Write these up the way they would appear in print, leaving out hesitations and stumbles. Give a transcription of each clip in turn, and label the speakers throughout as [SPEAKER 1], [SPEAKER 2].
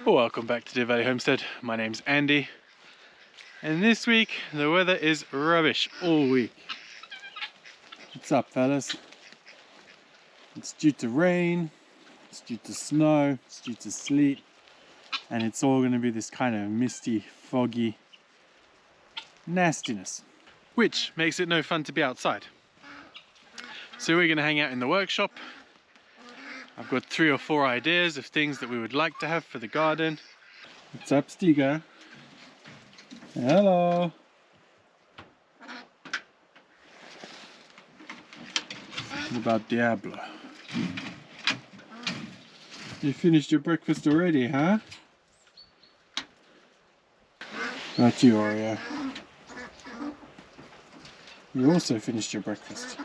[SPEAKER 1] Welcome back to Deer Valley Homestead. My name's Andy, and this week the weather is rubbish all week. What's up, fellas? It's due to rain, it's due to snow, it's due to sleet, and it's all going to be this kind of misty, foggy nastiness, which makes it no fun to be outside. So we're going to hang out in the workshop. I've got 3 or 4 ideas of things that we would like to have for the garden. What's up, Stiga? Hello. What about Diablo? You finished your breakfast already, huh? Not you, Oreo. You also finished your breakfast.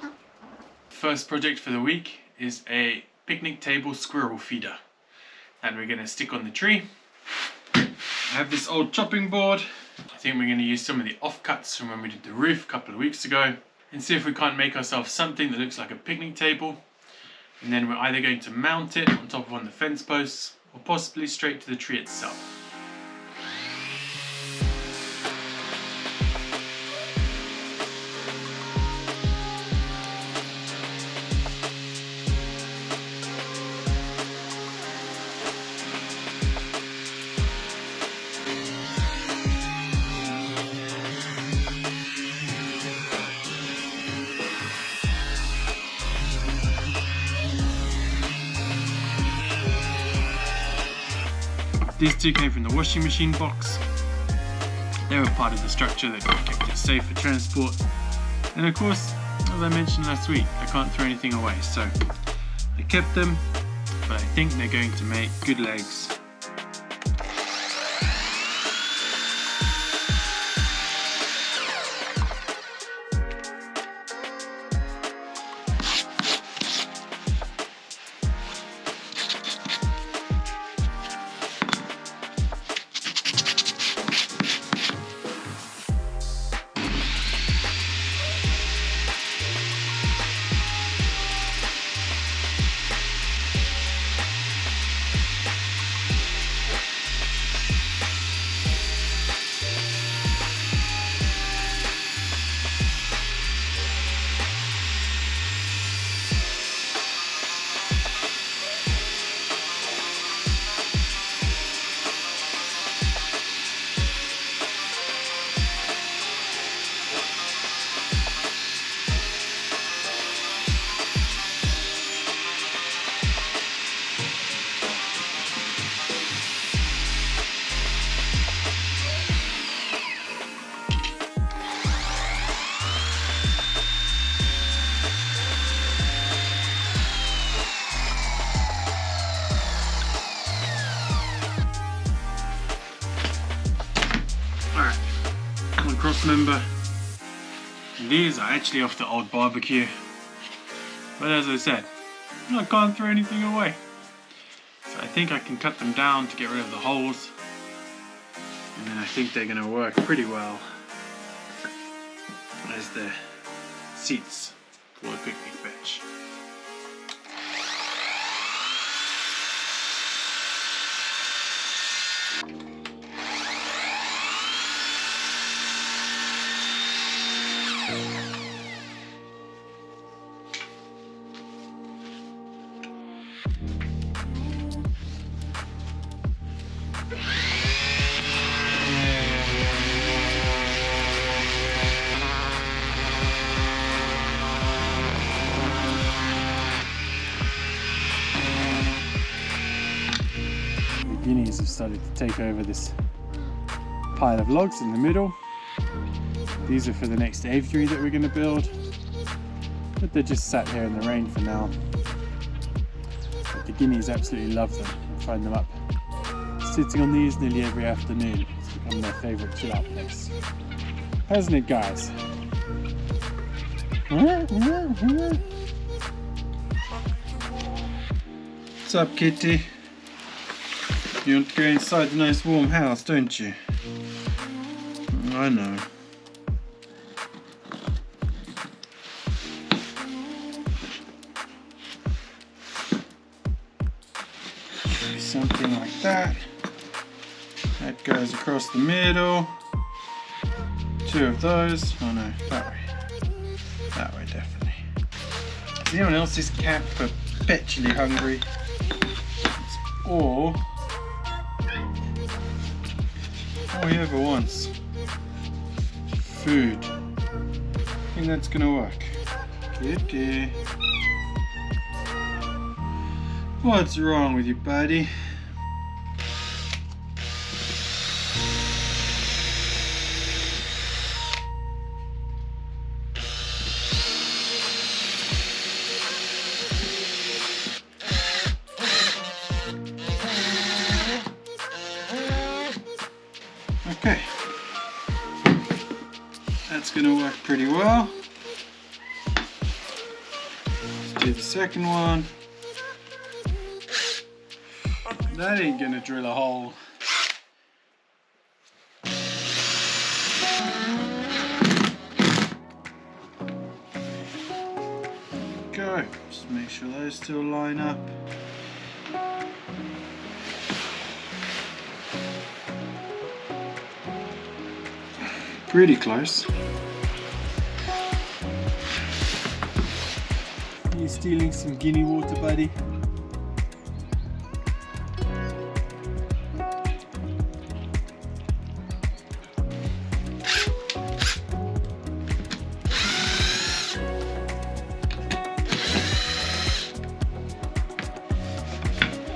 [SPEAKER 1] First project for the week is a picnic table squirrel feeder, and we're going to stick on the tree. I have this old chopping board. I think we're going to use some of the offcuts from when we did the roof a couple of weeks ago and see if we can't make ourselves something that looks like a picnic table, and then we're either going to mount it on top of one of the fence posts or possibly straight to the tree itself. These 2 came from the washing machine box. They were part of the structure that kept it safe for transport. And of course, as I mentioned last week, I can't throw anything away, so I kept them, but I think they're going to make good legs. Cross member. These are actually off the old barbecue, but as I said, I can't throw anything away, so I think I can cut them down to get rid of the holes, and then I think they're going to work pretty well as the seats for the picnic bench. Guineas have started to take over this pile of logs in the middle. These are for the next aviary that we're going to build, but they're just sat here in the rain for now. But the guineas absolutely love them. I find them up sitting on these nearly every afternoon. It's become their favourite chill out place. Hasn't it, guys? What's up, kitty? You want to go inside the nice warm house, don't you? I know. Something like that. goes across the middle. 2 of those. Oh no, that way. That way, definitely. Is anyone else's cat perpetually hungry? It's all he ever wants. Food. I think that's gonna work. Kitty. What's wrong with you, buddy? Okay, that's going to work pretty well. Let's do the second one. That ain't going to drill a hole. Go, just make sure those still line up. Pretty close. You stealing some Guinea water, buddy?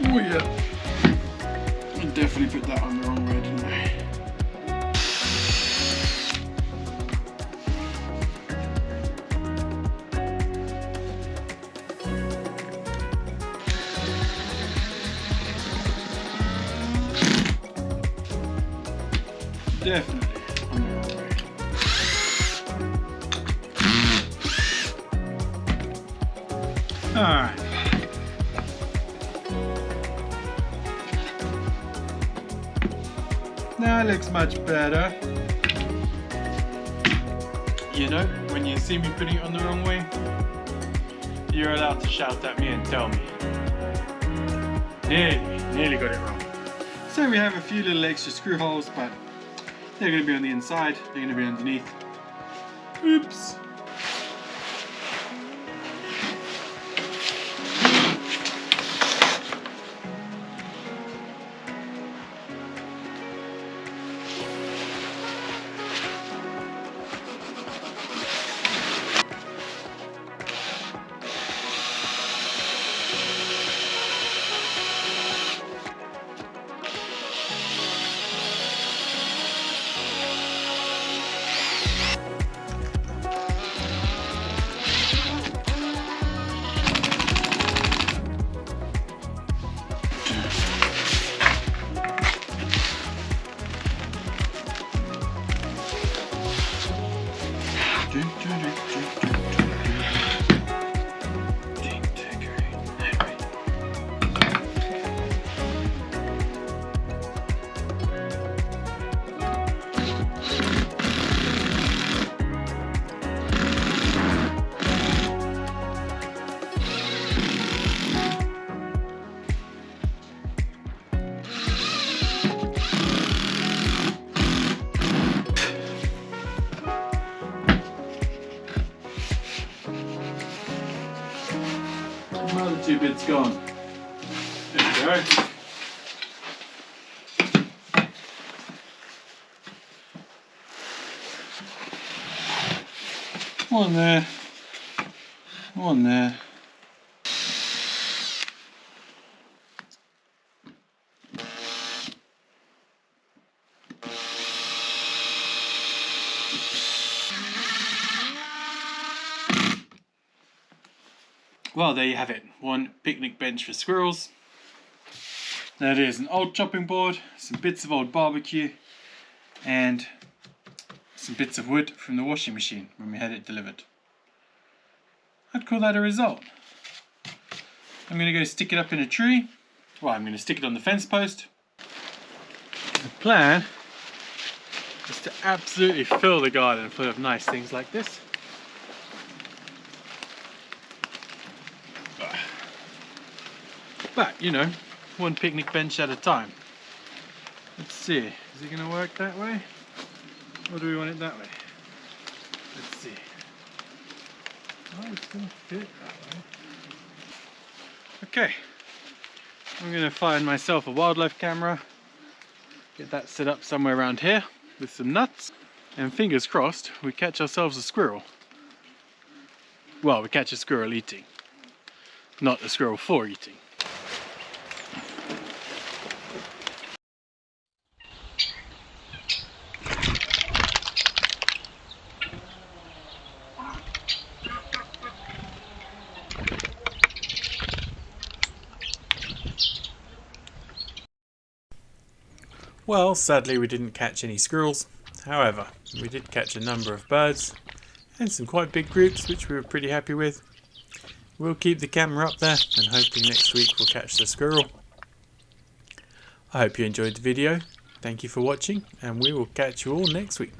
[SPEAKER 1] Oh yeah. I definitely put that on the wrong way, didn't I? Definitely on the wrong way. Alright. Now it looks much better. You know, when you see me putting it on the wrong way, you're allowed to shout at me and tell me. Nearly got it wrong. So we have a few little extra screw holes, but they're going to be on the inside, they're going to be underneath. Oops. Another 2 bits gone. There we go. One there. One there. Well, there you have it. One picnic bench for squirrels. That is an old chopping board, some bits of old barbecue, and some bits of wood from the washing machine when we had it delivered. I'd call that a result. I'm going to go stick it up in a tree. Well, I'm going to stick it on the fence post. The plan is to absolutely fill the garden full of nice things like this. But, you know, one picnic bench at a time. Let's see, is it going to work that way? Or do we want it that way? Let's see. Oh, it's going to fit that way. Okay, I'm going to find myself a wildlife camera, get that set up somewhere around here with some nuts, and fingers crossed we catch ourselves a squirrel. Well, we catch a squirrel eating, not a squirrel for eating. Well, sadly we didn't catch any squirrels. However, we did catch a number of birds and some quite big groups, which we were pretty happy with. We'll keep the camera up there and hoping next week we'll catch the squirrel. I hope you enjoyed the video. Thank you for watching, and we will catch you all next week.